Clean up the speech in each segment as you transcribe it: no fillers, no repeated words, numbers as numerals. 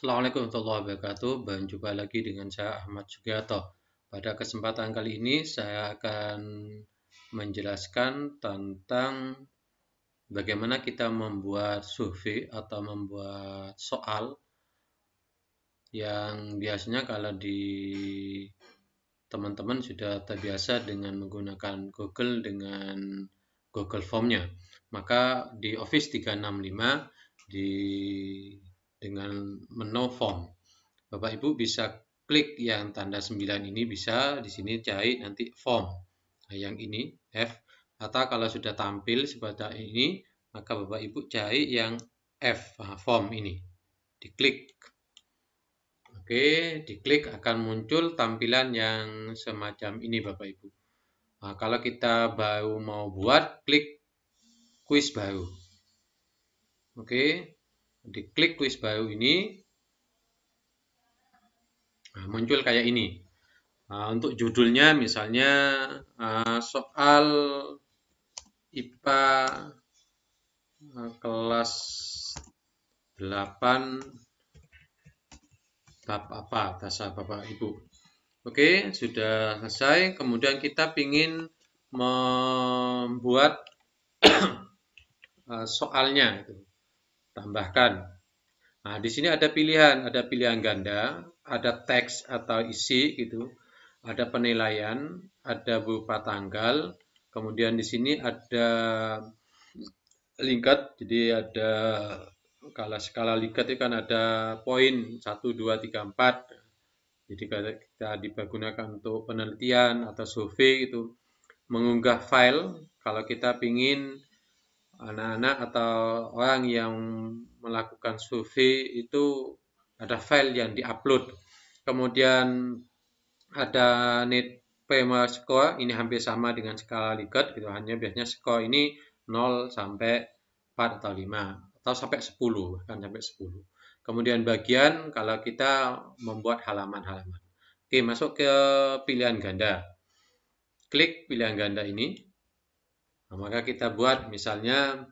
Assalamualaikum warahmatullahi wabarakatuh. Berjumpa lagi dengan saya Ahmad Sugiarto. Pada kesempatan kali ini saya akan menjelaskan tentang bagaimana kita membuat survei atau membuat soal yang biasanya kalau di teman-teman sudah terbiasa dengan menggunakan Google dengan Google Form-nya. Maka di Office 365 dengan menu form, Bapak Ibu bisa klik yang tanda 9 ini, bisa di sini cari nanti form. Nah, yang ini F, atau kalau sudah tampil seperti ini, maka Bapak Ibu cari yang F, form ini. Diklik. Oke, diklik akan muncul tampilan yang semacam ini Bapak Ibu. Nah, kalau kita baru mau buat, klik kuis baru. Oke, diklik kuis baru ini, nah, muncul kayak ini. Nah, untuk judulnya misalnya soal IPA kelas 8 bab apa, bahasa Bapak Ibu. Oke, sudah selesai. Kemudian kita ingin membuat soalnya, tambahkan. Nah, di sini ada pilihan ganda, ada teks atau isi gitu, ada penilaian, ada berupa tanggal, kemudian di sini ada lingkat, jadi ada kalau skala lingkat itu kan ada poin 1, 2, 3, 4. Jadi kalau kita dipergunakan untuk penelitian atau survei itu mengunggah file, kalau kita ingin anak-anak atau orang yang melakukan survei itu ada file yang diupload. Kemudian ada net primer score, ini hampir sama dengan skala Likert gitu, hanya biasanya skor ini 0 sampai 4 atau 5 atau sampai 10, bahkan sampai 10. Kemudian bagian kalau kita membuat halaman-halaman. Oke, masuk ke pilihan ganda. Klik pilihan ganda ini. Nah, maka kita buat misalnya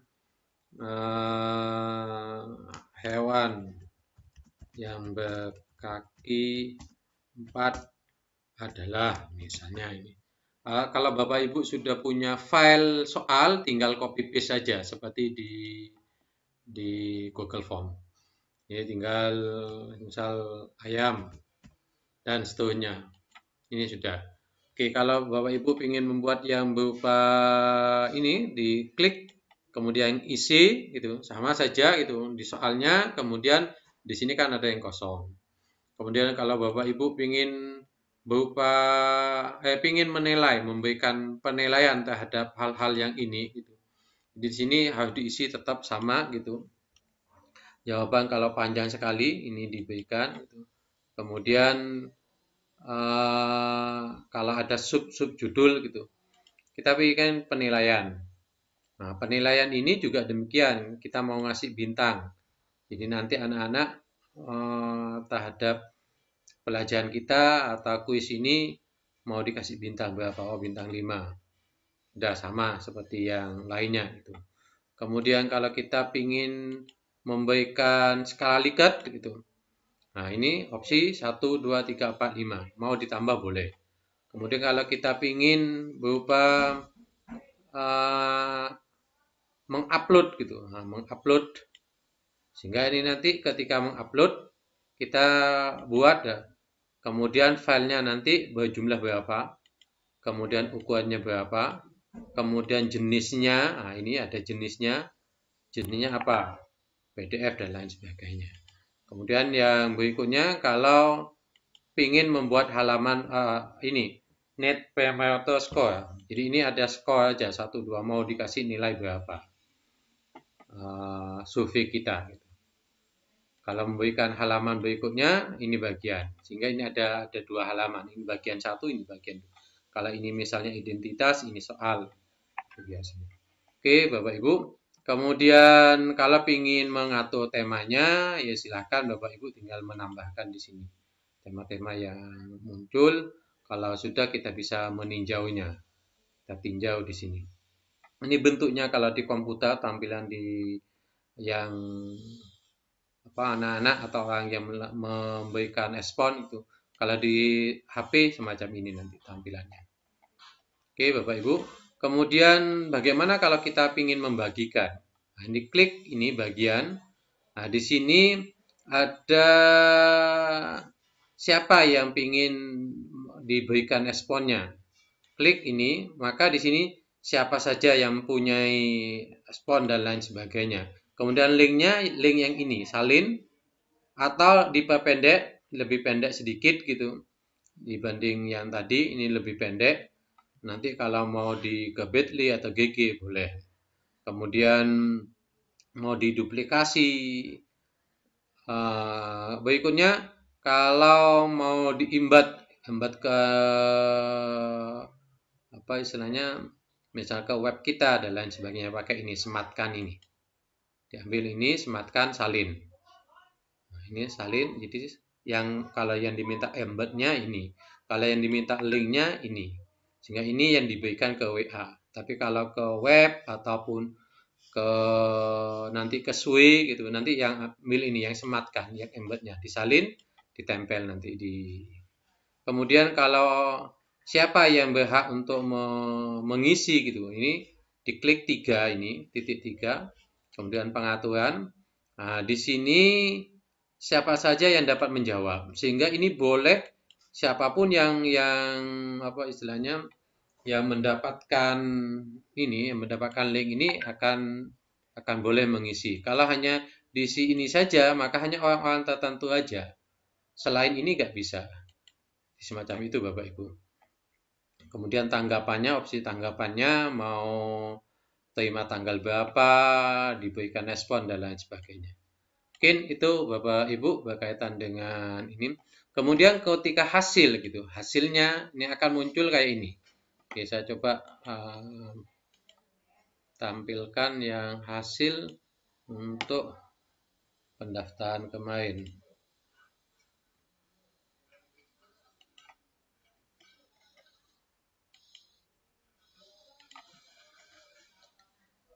hewan yang berkaki 4 adalah misalnya ini. Kalau Bapak Ibu sudah punya file soal, tinggal copy paste saja seperti di Google Form. Ini tinggal misal ayam dan seterusnya. Ini sudah. Oke, kalau Bapak Ibu ingin membuat yang berupa ini, diklik kemudian isi gitu, sama saja gitu di soalnya, kemudian di sini kan ada yang kosong. Kemudian kalau Bapak Ibu ingin ingin menilai, memberikan penilaian terhadap hal-hal yang ini gitu. Di sini harus diisi tetap sama gitu. Jawaban kalau panjang sekali ini diberikan gitu. Kemudian kalau ada sub judul gitu, kita berikan penilaian. Nah, penilaian ini juga demikian, kita mau ngasih bintang. Jadi nanti anak-anak terhadap pelajaran kita atau kuis ini mau dikasih bintang berapa? Oh, bintang 5. Udah sama seperti yang lainnya gitu. Kemudian kalau kita ingin memberikan skala Likert gitu. Nah, ini opsi 1, 2, 3, 4, 5. Mau ditambah boleh. Kemudian kalau kita ingin berupa mengupload gitu. Nah, mengupload sehingga ini nanti ketika mengupload kita buat kemudian filenya nanti berjumlah berapa, kemudian ukurannya berapa, kemudian jenisnya, nah ini ada jenisnya apa, PDF dan lain sebagainya. Kemudian yang berikutnya kalau ingin membuat halaman ini net promoter score, jadi ini ada skor aja 1, 2, mau dikasih nilai berapa survei kita gitu. Kalau memberikan halaman berikutnya, ini bagian. Sehingga ini ada 2 halaman. Ini bagian 1, ini bagian 2. Kalau ini misalnya identitas, ini soal. Biasanya. Oke, Bapak Ibu. Kemudian kalau ingin mengatur temanya, ya silahkan Bapak Ibu tinggal menambahkan di sini. Tema-tema yang muncul, kalau sudah kita bisa meninjaunya. Kita tinjau di sini. Ini bentuknya kalau di komputer tampilan di yang anak-anak atau orang yang memberikan respon itu. Kalau di HP semacam ini nanti tampilannya. Oke, Bapak Ibu. Kemudian bagaimana kalau kita ingin membagikan? Nah, ini klik ini bagian. Nah, di sini ada siapa yang ingin diberikan responnya. Klik ini, maka di sini siapa saja yang mempunyai respon dan lain sebagainya. Kemudian linknya, link yang ini, salin, atau diperpendek, lebih pendek sedikit gitu. Dibanding yang tadi, ini lebih pendek. Nanti kalau mau di ke Bitly atau GG boleh. Kemudian mau diduplikasi. Berikutnya, kalau mau diimbat ke apa istilahnya, misal ke web kita dan lain sebagainya, pakai ini, sematkan ini. Diambil ini, sematkan, salin. Nah, ini salin, jadi kalau yang diminta embednya ini, kalau yang diminta linknya ini, sehingga ini yang diberikan ke WA. Tapi kalau ke web ataupun ke nanti ke SWI gitu, nanti yang ambil ini, yang sematkan, yang embednya, disalin, ditempel nanti di. Kemudian kalau siapa yang berhak untuk mengisi gitu, ini diklik 3 ini, titik 3, kemudian pengaturan. Nah, di sini siapa saja yang dapat menjawab, sehingga ini boleh siapapun yang apa istilahnya, yang mendapatkan ini, yang mendapatkan link ini akan boleh mengisi. Kalau hanya diisi ini saja, maka hanya orang-orang tertentu aja. Selain ini nggak bisa. Semacam itu Bapak Ibu. Kemudian tanggapannya, opsi tanggapannya mau terima tanggal berapa, diberikan respon dan lain sebagainya. Mungkin itu Bapak Ibu berkaitan dengan ini. Kemudian ketika hasil gitu, hasilnya ini akan muncul kayak ini. Oke, saya coba tampilkan yang hasil untuk pendaftaran kemarin.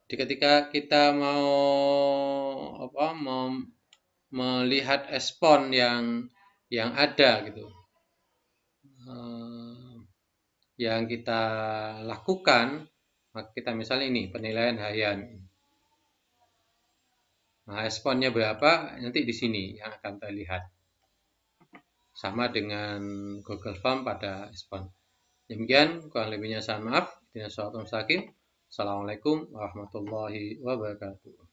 Jadi ketika kita mau melihat respon yang ada gitu, yang kita lakukan, maka kita misalnya ini penilaian harian. Nah, responnya berapa nanti di sini yang akan terlihat. Sama dengan Google Form pada respon. Demikian, kurang lebihnya saya maaf. Assalamualaikum warahmatullahi wabarakatuh.